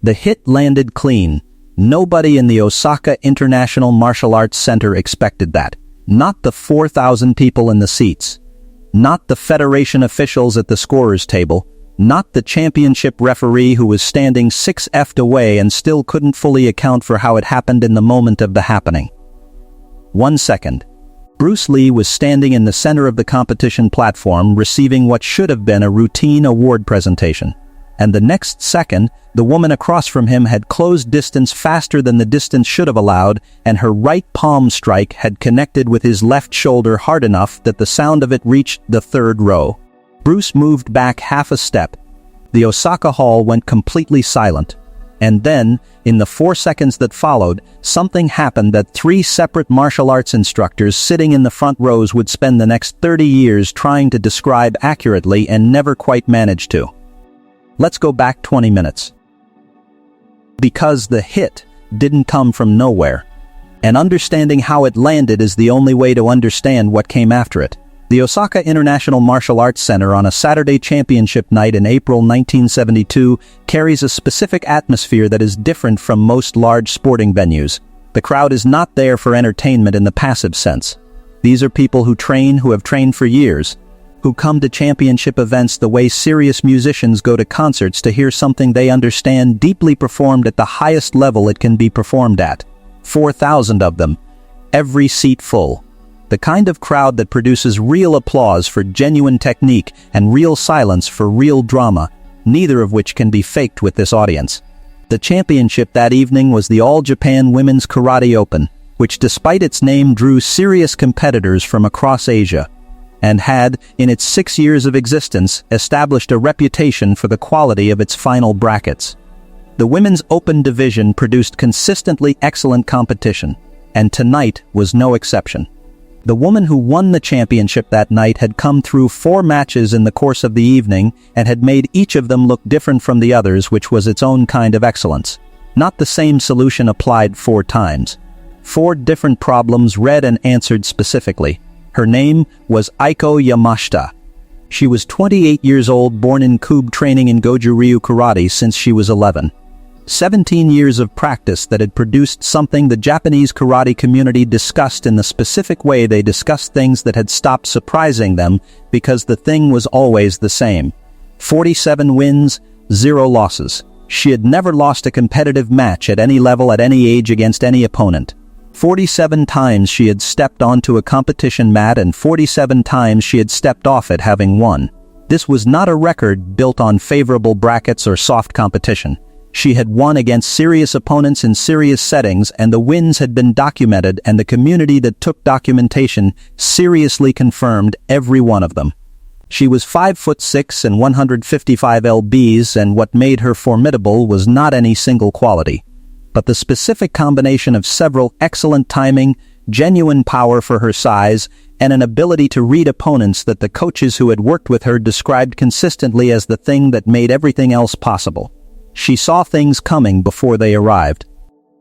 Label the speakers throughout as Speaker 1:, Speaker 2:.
Speaker 1: The hit landed clean. Nobody in the Osaka International Martial Arts Center expected that. Not the 4,000 people in the seats. Not the federation officials at the scorer's table. Not the championship referee who was standing 6 feet away and still couldn't fully account for how it happened in the moment of the happening. 1 second. Bruce Lee was standing in the center of the competition platform receiving what should have been a routine award presentation. And the next second, the woman across from him had closed distance faster than the distance should have allowed, and her right palm strike had connected with his left shoulder hard enough that the sound of it reached the third row. Bruce moved back half a step. The Osaka hall went completely silent. And then, in the 4 seconds that followed, something happened that 3 separate martial arts instructors sitting in the front rows would spend the next 30 years trying to describe accurately and never quite managed to. Let's go back 20 minutes. Because the hit didn't come from nowhere. And understanding how it landed is the only way to understand what came after it. The Osaka International Martial Arts Center on a Saturday championship night in April 1972 carries a specific atmosphere that is different from most large sporting venues. The crowd is not there for entertainment in the passive sense. These are people who have trained for years, who come to championship events the way serious musicians go to concerts to hear something they understand deeply performed at the highest level it can be performed at. 4,000 of them, every seat full. The kind of crowd that produces real applause for genuine technique and real silence for real drama, neither of which can be faked with this audience. The championship that evening was the All Japan Women's Karate Open, which despite its name drew serious competitors from across Asia, and had, in its 6 years of existence, established a reputation for the quality of its final brackets. The Women's Open division produced consistently excellent competition, and tonight was no exception. The woman who won the championship that night had come through 4 matches in the course of the evening and had made each of them look different from the others, which was its own kind of excellence. Not the same solution applied 4 times. 4 different problems read and answered specifically. Her name was Aiko Yamashita. She was 28 years old, born in Kobe, training in Goju Ryu Karate since she was 11. 17 years of practice that had produced something the Japanese karate community discussed in the specific way they discussed things that had stopped surprising them because the thing was always the same. 47 wins, 0 losses. She had never lost a competitive match at any level at any age against any opponent. 47 times she had stepped onto a competition mat and 47 times she had stepped off it having won. This was not a record built on favorable brackets or soft competition. She had won against serious opponents in serious settings, and the wins had been documented, and the community that took documentation seriously confirmed every one of them. She was 5'6" and 155 lbs, and what made her formidable was not any single quality, but the specific combination of several excellent timing, genuine power for her size, and an ability to read opponents that the coaches who had worked with her described consistently as the thing that made everything else possible. She saw things coming before they arrived.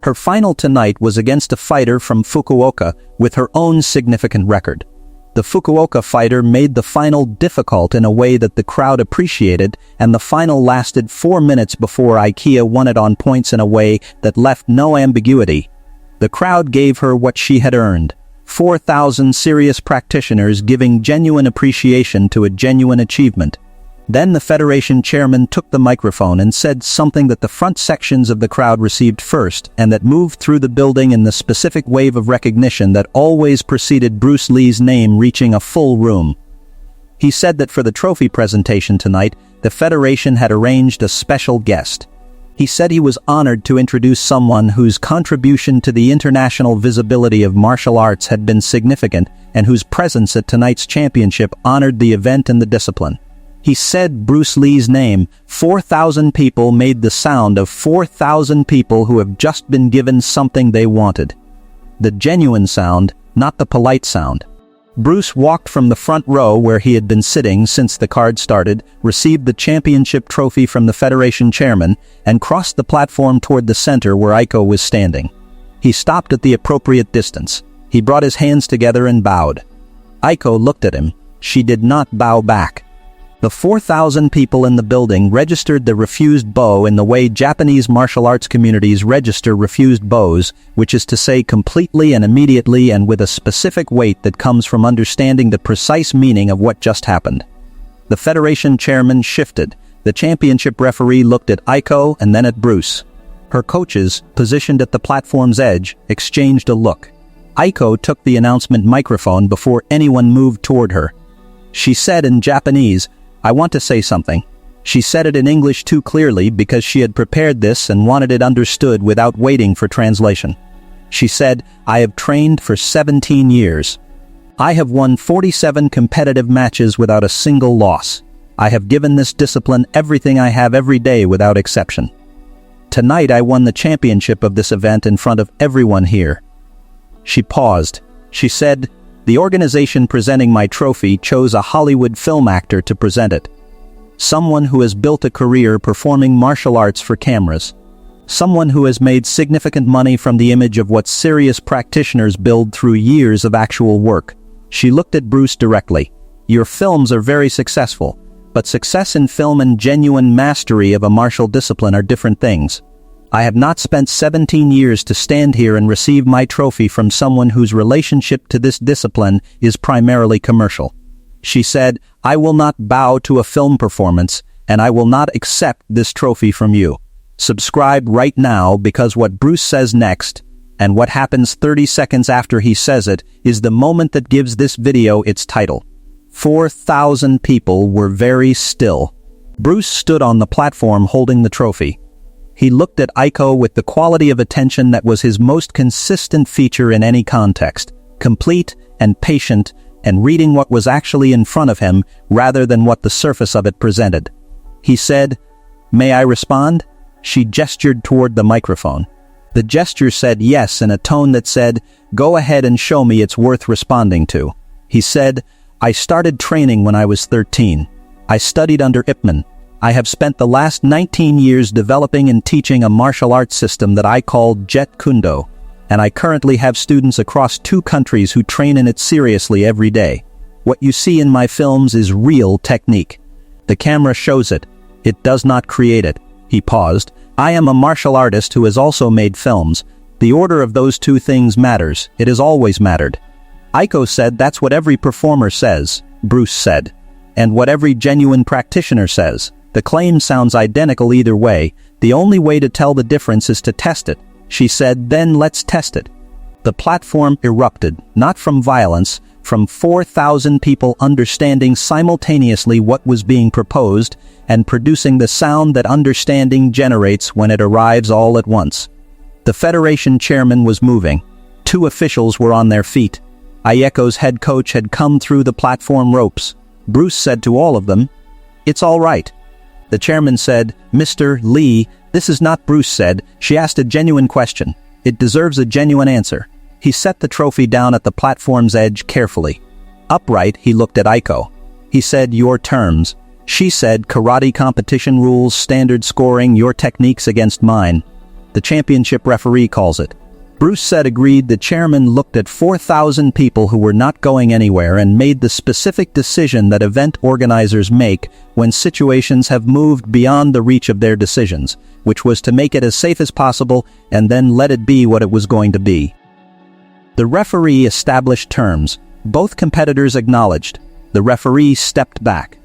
Speaker 1: Her final tonight was against a fighter from Fukuoka with her own significant record. The Fukuoka fighter made the final difficult in a way that the crowd appreciated, and the final lasted 4 minutes before Ikea won it on points in a way that left no ambiguity. The crowd gave her what she had earned. 4,000 serious practitioners giving genuine appreciation to a genuine achievement. Then the Federation chairman took the microphone and said something that the front sections of the crowd received first, and that moved through the building in the specific wave of recognition that always preceded Bruce Lee's name reaching a full room. He said that for the trophy presentation tonight, the Federation had arranged a special guest. He said he was honored to introduce someone whose contribution to the international visibility of martial arts had been significant, and whose presence at tonight's championship honored the event and the discipline. He said Bruce Lee's name. 4,000 people made the sound of 4,000 people who have just been given something they wanted. The genuine sound, not the polite sound. Bruce walked from the front row where he had been sitting since the card started, received the championship trophy from the Federation chairman, and crossed the platform toward the center where Aiko was standing. He stopped at the appropriate distance. He brought his hands together and bowed. Aiko looked at him. She did not bow back. The 4,000 people in the building registered the refused bow in the way Japanese martial arts communities register refused bows, which is to say completely and immediately and with a specific weight that comes from understanding the precise meaning of what just happened. The Federation chairman shifted. The championship referee looked at Aiko and then at Bruce. Her coaches, positioned at the platform's edge, exchanged a look. Aiko took the announcement microphone before anyone moved toward her. She said in Japanese, "I want to say something." She said it in English too clearly because she had prepared this and wanted it understood without waiting for translation. She said, "I have trained for 17 years. I have won 47 competitive matches without a single loss. I have given this discipline everything I have every day without exception. Tonight I won the championship of this event in front of everyone here." She paused. She said, "The organization presenting my trophy chose a Hollywood film actor to present it. Someone who has built a career performing martial arts for cameras. Someone who has made significant money from the image of what serious practitioners build through years of actual work." She looked at Bruce directly. "Your films are very successful, but success in film and genuine mastery of a martial discipline are different things. I have not spent 17 years to stand here and receive my trophy from someone whose relationship to this discipline is primarily commercial." She said, "I will not bow to a film performance, and I will not accept this trophy from you. Subscribe right now because what Bruce says next, and what happens 30 seconds after he says it, is the moment that gives this video its title." 4,000 people were very still. Bruce stood on the platform holding the trophy. He looked at Aiko with the quality of attention that was his most consistent feature in any context, complete and patient, and reading what was actually in front of him rather than what the surface of it presented. He said, "May I respond?" She gestured toward the microphone. The gesture said yes in a tone that said, "Go ahead and show me it's worth responding to." He said, "I started training when I was 13. I studied under Ip Man. I have spent the last 19 years developing and teaching a martial arts system that I call Jet Kundo, and I currently have students across 2 countries who train in it seriously every day. What you see in my films is real technique. The camera shows it. It does not create it." He paused. "I am a martial artist who has also made films. The order of those 2 things matters. It has always mattered." Aiko said, "That's what every performer says," Bruce said. "And what every genuine practitioner says. The claim sounds identical either way. The only way to tell the difference is to test it." She said, "Then let's test it." The platform erupted, not from violence, from 4,000 people understanding simultaneously what was being proposed and producing the sound that understanding generates when it arrives all at once. The Federation chairman was moving. 2 officials were on their feet. Aiko's head coach had come through the platform ropes. Bruce said to all of them, "It's all right." The chairman said, "Mr. Lee, this is not," Bruce said. "She asked a genuine question. It deserves a genuine answer." He set the trophy down at the platform's edge carefully. Upright, he looked at Aiko. He said, "Your terms." She said, "Karate competition rules, standard scoring, your techniques against mine. The championship referee calls it." Bruce said agreed. The chairman looked at 4,000 people who were not going anywhere and made the specific decision that event organizers make when situations have moved beyond the reach of their decisions, which was to make it as safe as possible and then let it be what it was going to be. The referee established terms. Both competitors acknowledged. The referee stepped back.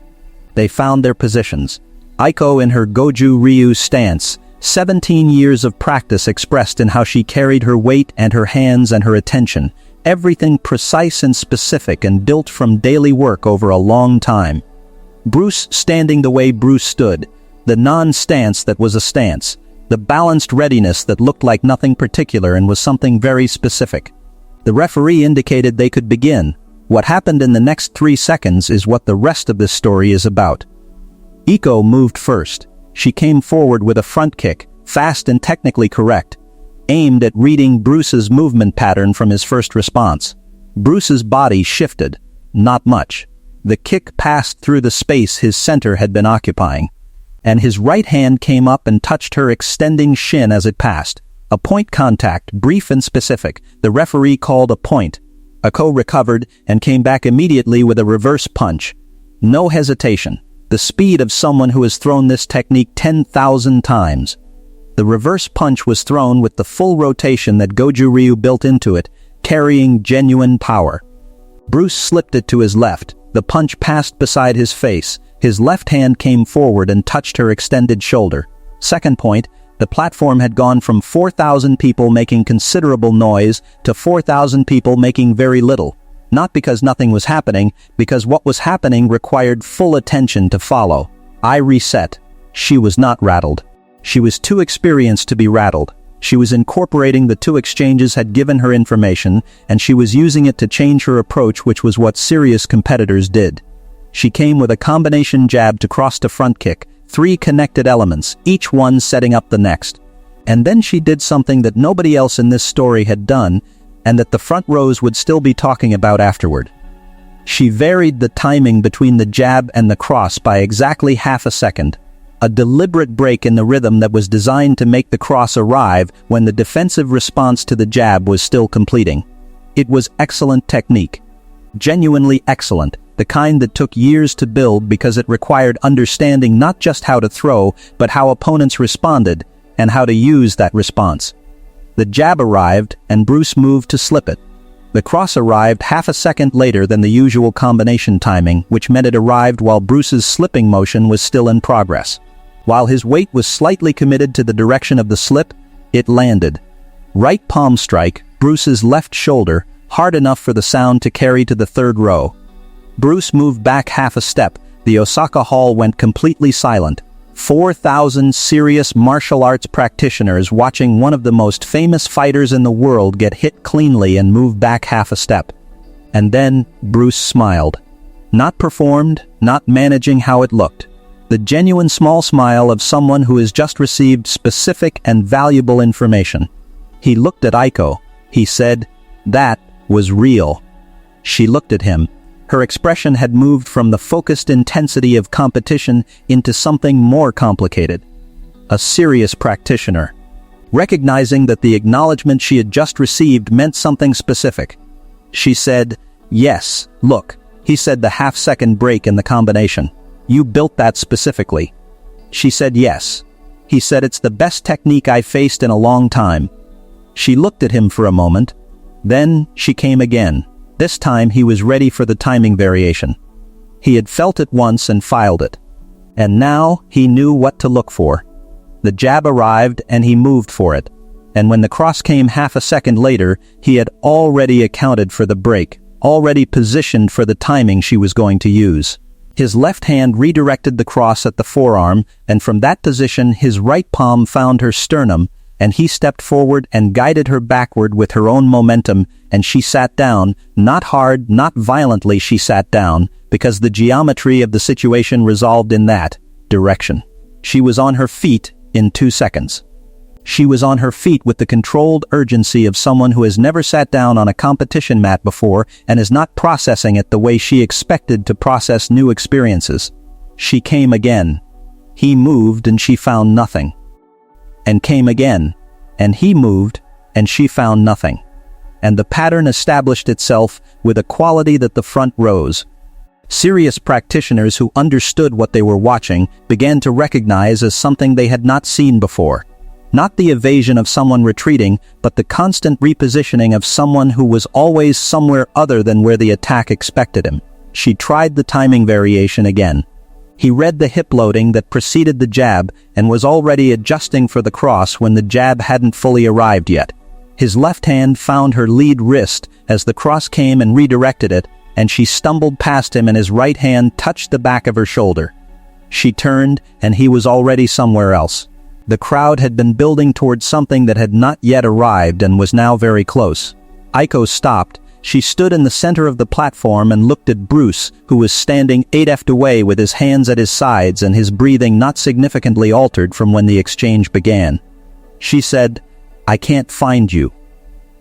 Speaker 1: They found their positions. Aiko in her Goju Ryu stance, 17 years of practice expressed in how she carried her weight and her hands and her attention, everything precise and specific and built from daily work over a long time. Bruce standing the way Bruce stood, the non-stance that was a stance, the balanced readiness that looked like nothing particular and was something very specific. The referee indicated they could begin. What happened in the next 3 seconds is what the rest of this story is about. Aiko moved first. She came forward with a front kick, fast and technically correct, aimed at reading Bruce's movement pattern from his first response. Bruce's body shifted. Not much. The kick passed through the space his center had been occupying, and his right hand came up and touched her extending shin as it passed. A point contact, brief and specific. The referee called a point. Aiko recovered and came back immediately with a reverse punch. No hesitation. the speed of someone who has thrown this technique 10,000 times. The reverse punch was thrown with the full rotation that Goju Ryu built into it, carrying genuine power. Bruce slipped it to his left. The punch passed beside his face. His left hand came forward and touched her extended shoulder. Second point, the platform had gone from 4,000 people making considerable noise to 4,000 people making very little. Not because nothing was happening, because what was happening required full attention to follow. I reset. She was not rattled. She was too experienced to be rattled. She was incorporating the two exchanges had given her information, and she was using it to change her approach, which was what serious competitors did. She came with a combination jab to cross to front kick, 3 connected elements, each one setting up the next. And then she did something that nobody else in this story had done, and that the front rows would still be talking about afterward. She varied the timing between the jab and the cross by exactly half a second. A deliberate break in the rhythm that was designed to make the cross arrive when the defensive response to the jab was still completing. It was excellent technique. Genuinely excellent, the kind that took years to build because it required understanding not just how to throw, but how opponents responded, and how to use that response. The jab arrived, and Bruce moved to slip it. The cross arrived half a second later than the usual combination timing, which meant it arrived while Bruce's slipping motion was still in progress. While his weight was slightly committed to the direction of the slip, it landed. Right palm strike, Bruce's left shoulder, hard enough for the sound to carry to the third row. Bruce moved back half a step. The Osaka hall went completely silent. 4,000 serious martial arts practitioners watching one of the most famous fighters in the world get hit cleanly and move back half a step. And then Bruce smiled. Not performed, not managing how it looked. The genuine small smile of someone who has just received specific and valuable information. He looked at Aiko. He said, "That was real." She looked at him. Her expression had moved from the focused intensity of competition into something more complicated. A serious practitioner. Recognizing that the acknowledgement she had just received meant something specific. She said, "Yes, look," he said, the half-second break in the combination. "You built that specifically." She said yes. He said, "It's the best technique I faced in a long time." She looked at him for a moment. Then she came again. This time he was ready for the timing variation. He had felt it once and filed it. And now he knew what to look for. The jab arrived and he moved for it. And when the cross came half a second later, he had already accounted for the break, already positioned for the timing she was going to use. His left hand redirected the cross at the forearm, and from that position his right palm found her sternum, and he stepped forward and guided her backward with her own momentum, and she sat down, not hard, not violently. She sat down, because the geometry of the situation resolved in that direction. She was on her feet in 2 seconds. She was on her feet with the controlled urgency of someone who has never sat down on a competition mat before and is not processing it the way she expected to process new experiences. She came again. He moved and she found nothing. And came again. And he moved and she found nothing. And the pattern established itself with a quality that the front rose. Serious practitioners who understood what they were watching began to recognize as something they had not seen before. Not the evasion of someone retreating, but the constant repositioning of someone who was always somewhere other than where the attack expected him. She tried the timing variation again. He read the hip loading that preceded the jab and was already adjusting for the cross when the jab hadn't fully arrived yet. His left hand found her lead wrist as the cross came and redirected it, and she stumbled past him and his right hand touched the back of her shoulder. She turned and he was already somewhere else. The crowd had been building towards something that had not yet arrived and was now very close. Aiko stopped. She stood in the center of the platform and looked at Bruce, who was standing 8 feet away with his hands at his sides and his breathing not significantly altered from when the exchange began. She said, "I can't find you."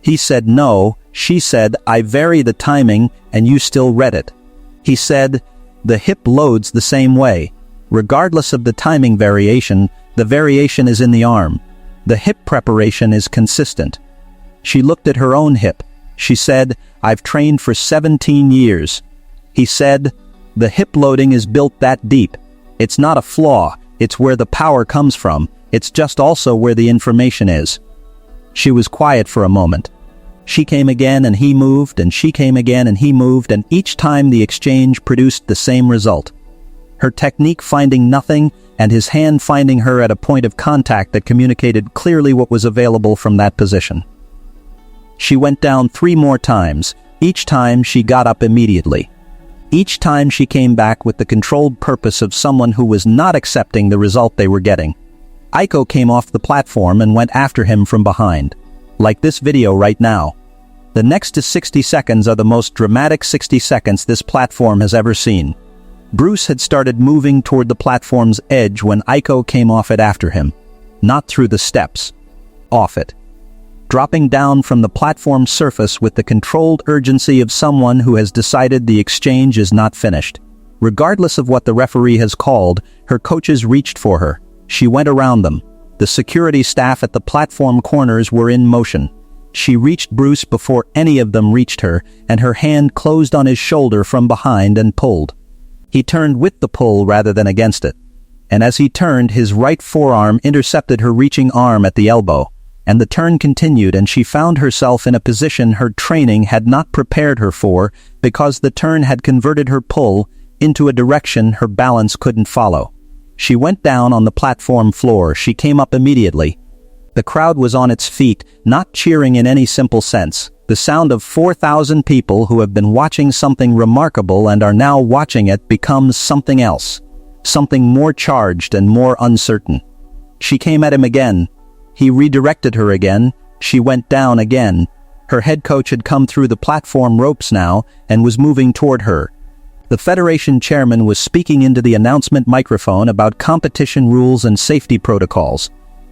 Speaker 1: He said no. She said, "I vary the timing and you still read it." He said, "The hip loads the same way. Regardless of the timing variation, the variation is in the arm. The hip preparation is consistent." She looked at her own hip. She said, "I've trained for 17 years. He said, "The hip loading is built that deep. It's not a flaw, it's where the power comes from, it's just also where the information is. She was quiet for a moment. She came again and he moved, and she came again and he moved, and each time the exchange produced the same result. Her technique finding nothing, and his hand finding her at a point of contact that communicated clearly what was available from that position. She went down 3 more times. Each time she got up immediately. Each time she came back with the controlled purpose of someone who was not accepting the result they were getting. Aiko came off the platform and went after him from behind. Like this video right now. The next to 60 seconds are the most dramatic 60 seconds this platform has ever seen. Bruce had started moving toward the platform's edge when Aiko came off it after him. Not through the steps. Off it. Dropping down from the platform surface with the controlled urgency of someone who has decided the exchange is not finished. Regardless of what the referee has called, her coaches reached for her. She went around them. The security staff at the platform corners were in motion. She reached Bruce before any of them reached her, and her hand closed on his shoulder from behind and pulled. He turned with the pull rather than against it. And as he turned, his right forearm intercepted her reaching arm at the elbow. And the turn continued, and she found herself in a position her training had not prepared her for, because the turn had converted her pull into a direction her balance couldn't follow. She went down on the platform floor. She came up immediately. The crowd was on its feet, not cheering in any simple sense. The sound of 4,000 people who have been watching something remarkable and are now watching it becomes something else. Something more charged and more uncertain. She came at him again. He redirected her again. She went down again. Her head coach had come through the platform ropes now and was moving toward her. The Federation chairman was speaking into the announcement microphone about competition rules and safety protocols.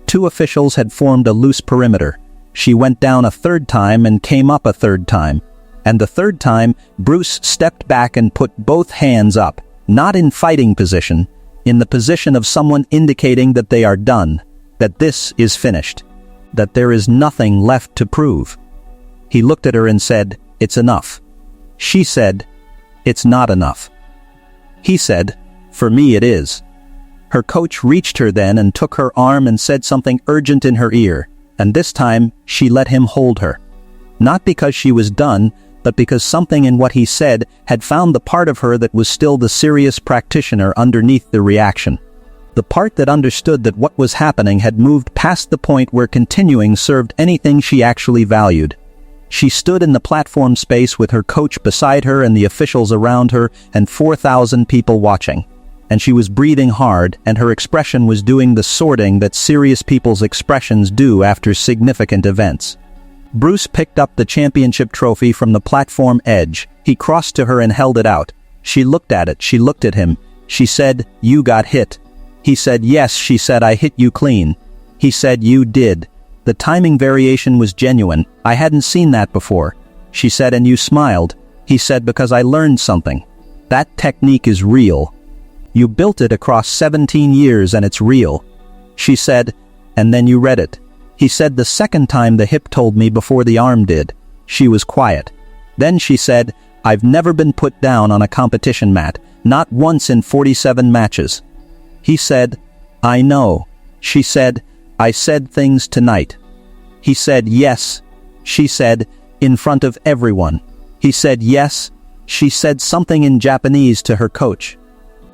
Speaker 1: 2 officials had formed a loose perimeter. She went down a 3rd time and came up a 3rd time. And the 3rd time, Bruce stepped back and put both hands up, not in fighting position, in the position of someone indicating that they are done, that this is finished, that there is nothing left to prove. He looked at her and said, "It's enough." She said, "It's not enough." He said, "For me it is." Her coach reached her then and took her arm and said something urgent in her ear, and this time she let him hold her. Not because she was done, but because something in what he said had found the part of her that was still the serious practitioner underneath the reaction. The part that understood that what was happening had moved past the point where continuing served anything she actually valued. She stood in the platform space with her coach beside her and the officials around her and 4,000 people watching. And she was breathing hard, and her expression was doing the sorting that serious people's expressions do after significant events. Bruce picked up the championship trophy from the platform edge. He crossed to her and held it out. She looked at it. She looked at him. She said, "You got hit." He said, "Yes." She said, "I hit you clean." He said, "You did." The timing variation was genuine. "I hadn't seen that before." She said, "And you smiled." He said, "Because I learned something. That technique is real. You built it across 17 years and it's real." She said, "And then you read it." He said, "The second time the hip told me before the arm did." She was quiet. Then she said, "I've never been put down on a competition mat, not once in 47 matches." He said, "I know." She said, "I said things tonight." He said, "Yes." She said, "In front of everyone." He said, "Yes." She said something in Japanese to her coach.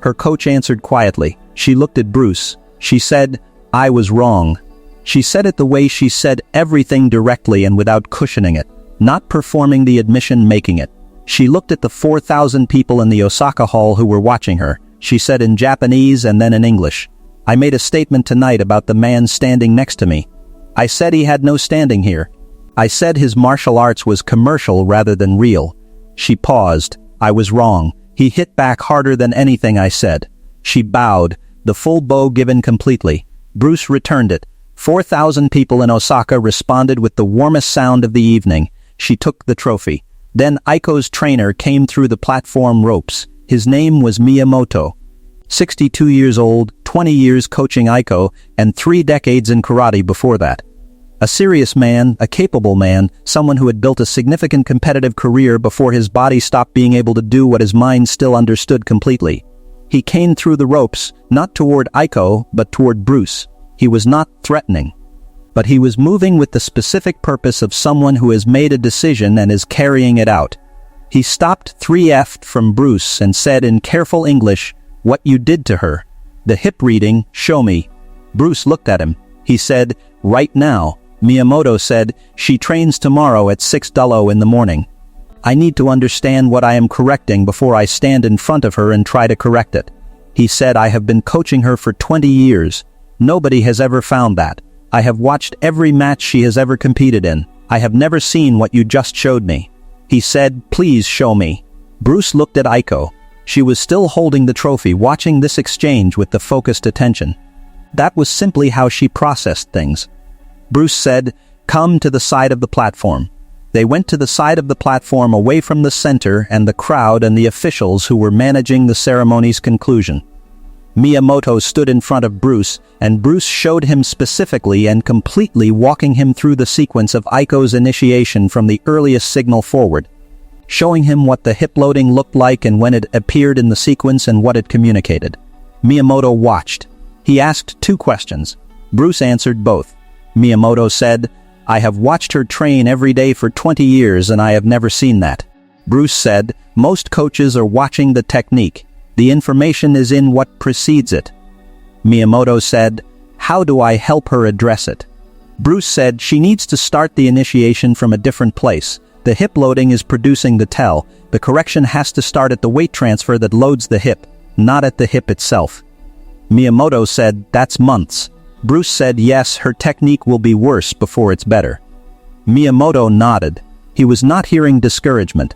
Speaker 1: Her coach answered quietly. She looked at Bruce. She said, "I was wrong." She said it the way she said everything directly and without cushioning it, not performing the admission, making it. She looked at the 4,000 people in the Osaka hall who were watching her. She said in Japanese and then in English, "I made a statement tonight about the man standing next to me. I said he had no standing here. I said his martial arts was commercial rather than real." She paused. "I was wrong. He hit back harder than anything I said." She bowed, the full bow given completely. Bruce returned it. 4,000 people in Osaka responded with the warmest sound of the evening. She took the trophy. Then Aiko's trainer came through the platform ropes. His name was Miyamoto. 62 years old, 20 years coaching Aiko, and 3 decades in karate before that. A serious man, a capable man, someone who had built a significant competitive career before his body stopped being able to do what his mind still understood completely. He came through the ropes, not toward Aiko, but toward Bruce. He was not threatening. But he was moving with the specific purpose of someone who has made a decision and is carrying it out. He stopped 3F from Bruce and said in careful English, "What you did to her. The hip reading, show me." Bruce looked at him. He said, "Right now." Miyamoto said, "She trains tomorrow at 6:00 in the morning. I need to understand what I am correcting before I stand in front of her and try to correct it." He said, "I have been coaching her for 20 years. Nobody has ever found that. I have watched every match she has ever competed in. I have never seen what you just showed me." He said, "Please show me." Bruce looked at Aiko. She was still holding the trophy, watching this exchange with the focused attention. That was simply how she processed things. Bruce said, "Come to the side of the platform." They went to the side of the platform away from the center and the crowd and the officials who were managing the ceremony's conclusion. Miyamoto stood in front of Bruce, and Bruce showed him specifically and completely, walking him through the sequence of Aiko's initiation from the earliest signal forward, showing him what the hip loading looked like and when it appeared in the sequence and what it communicated. Miyamoto watched. He asked 2 questions. Bruce answered both. Miyamoto said, "I have watched her train every day for 20 years and I have never seen that." Bruce said, "Most coaches are watching the technique. The information is in what precedes it." Miyamoto said, "How do I help her address it?" Bruce said, "She needs to start the initiation from a different place. The hip loading is producing the tell. The correction has to start at the weight transfer that loads the hip, not at the hip itself." Miyamoto said, "That's months." Bruce said, "Yes, her technique will be worse before it's better." Miyamoto nodded. He was not hearing discouragement.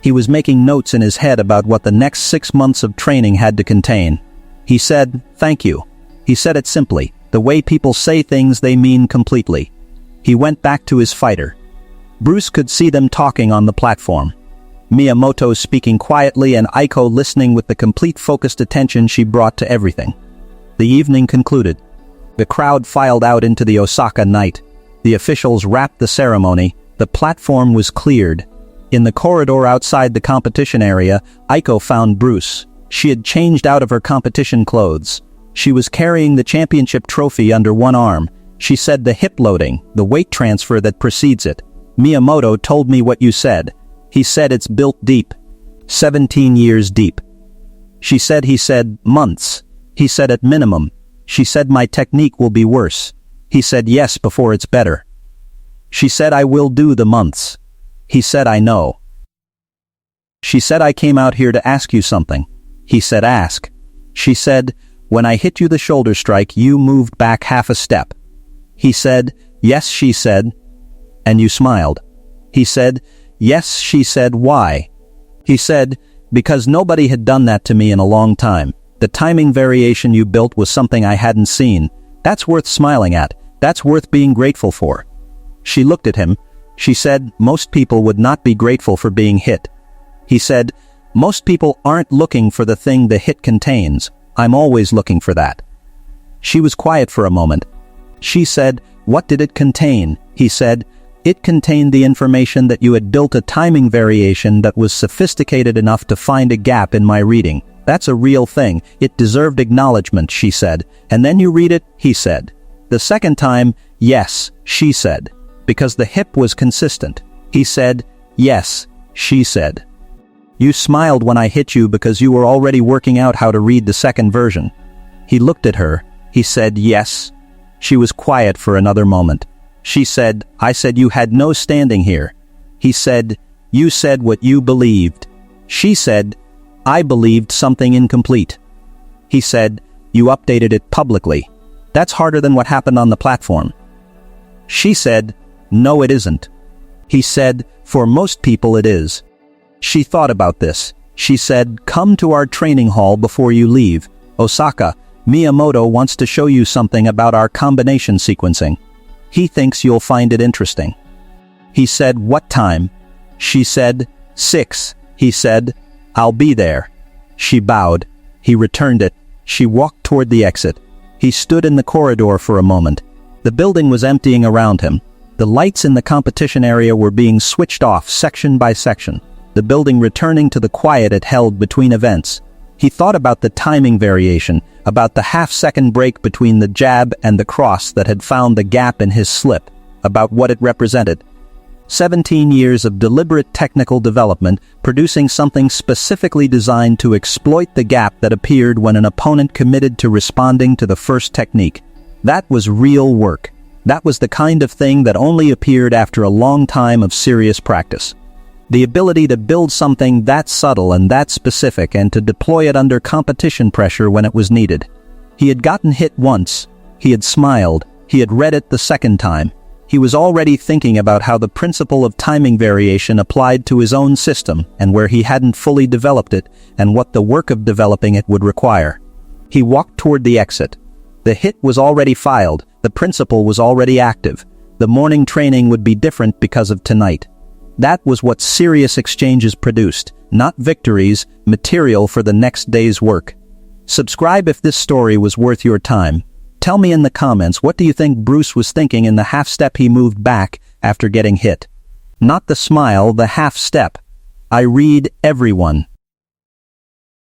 Speaker 1: He was making notes in his head about what the next 6 months of training had to contain. He said, "Thank you." He said it simply, the way people say things they mean completely. He went back to his fighter. Bruce could see them talking on the platform. Miyamoto speaking quietly and Aiko listening with the complete focused attention she brought to everything. The evening concluded. The crowd filed out into the Osaka night. The officials wrapped the ceremony. The platform was cleared. In the corridor outside the competition area, Aiko found Bruce. She had changed out of her competition clothes. She was carrying the championship trophy under one arm. She said, "The hip loading, the weight transfer that precedes it. Miyamoto told me what you said. He said it's built deep. 17 years deep." She said, "He said, months. He said at minimum. She said my technique will be worse. He said yes before it's better. She said I will do the months. He said I know. She said I came out here to ask you something. He said ask. She said, when I hit you the shoulder strike you moved back half a step. He said, yes, she said. And you smiled. He said, yes, she said, why? He said, because nobody had done that to me in a long time. The timing variation you built was something I hadn't seen. That's worth smiling at. That's worth being grateful for. She looked at him. She said, most people would not be grateful for being hit. He said, most people aren't looking for the thing the hit contains. I'm always looking for that. She was quiet for a moment. She said, what did it contain? He said, it contained the information that you had built a timing variation that was sophisticated enough to find a gap in my reading. That's a real thing. It deserved acknowledgement, she said. And then you read it, he said. The second time, yes, she said. Because the hip was consistent. He said, yes, she said. You smiled when I hit you because you were already working out how to read the second version. He looked at her. He said, yes. She was quiet for another moment. She said, I said you had no standing here. He said, you said what you believed. She said, I believed something incomplete. He said, you updated it publicly. That's harder than what happened on the platform. She said, no, it isn't. He said, for most people it is. She thought about this. She said, come to our training hall before you leave. Osaka, Miyamoto wants to show you something about our combination sequencing. He thinks you'll find it interesting. He said, what time? She said, 6. He said, I'll be there. She bowed. He returned it. She walked toward the exit. He stood in the corridor for a moment. The building was emptying around him. The lights in the competition area were being switched off section by section, the building returning to the quiet it held between events. He thought about the timing variation, about the half-second break between the jab and the cross that had found the gap in his slip, about what it represented. 17 years of deliberate technical development, producing something specifically designed to exploit the gap that appeared when an opponent committed to responding to the first technique. That was real work. That was the kind of thing that only appeared after a long time of serious practice. The ability to build something that subtle and that specific and to deploy it under competition pressure when it was needed. He had gotten hit once. He had smiled. He had read it the second time. He was already thinking about how the principle of timing variation applied to his own system and where he hadn't fully developed it and what the work of developing it would require. He walked toward the exit. The hit was already filed. The principle was already active. The morning training would be different because of tonight. That was what serious exchanges produced, not victories, material for the next day's work. Subscribe if this story was worth your time. Tell me in the comments, what do you think Bruce was thinking in the half step he moved back after getting hit? Not the smile, the half step. I read everyone.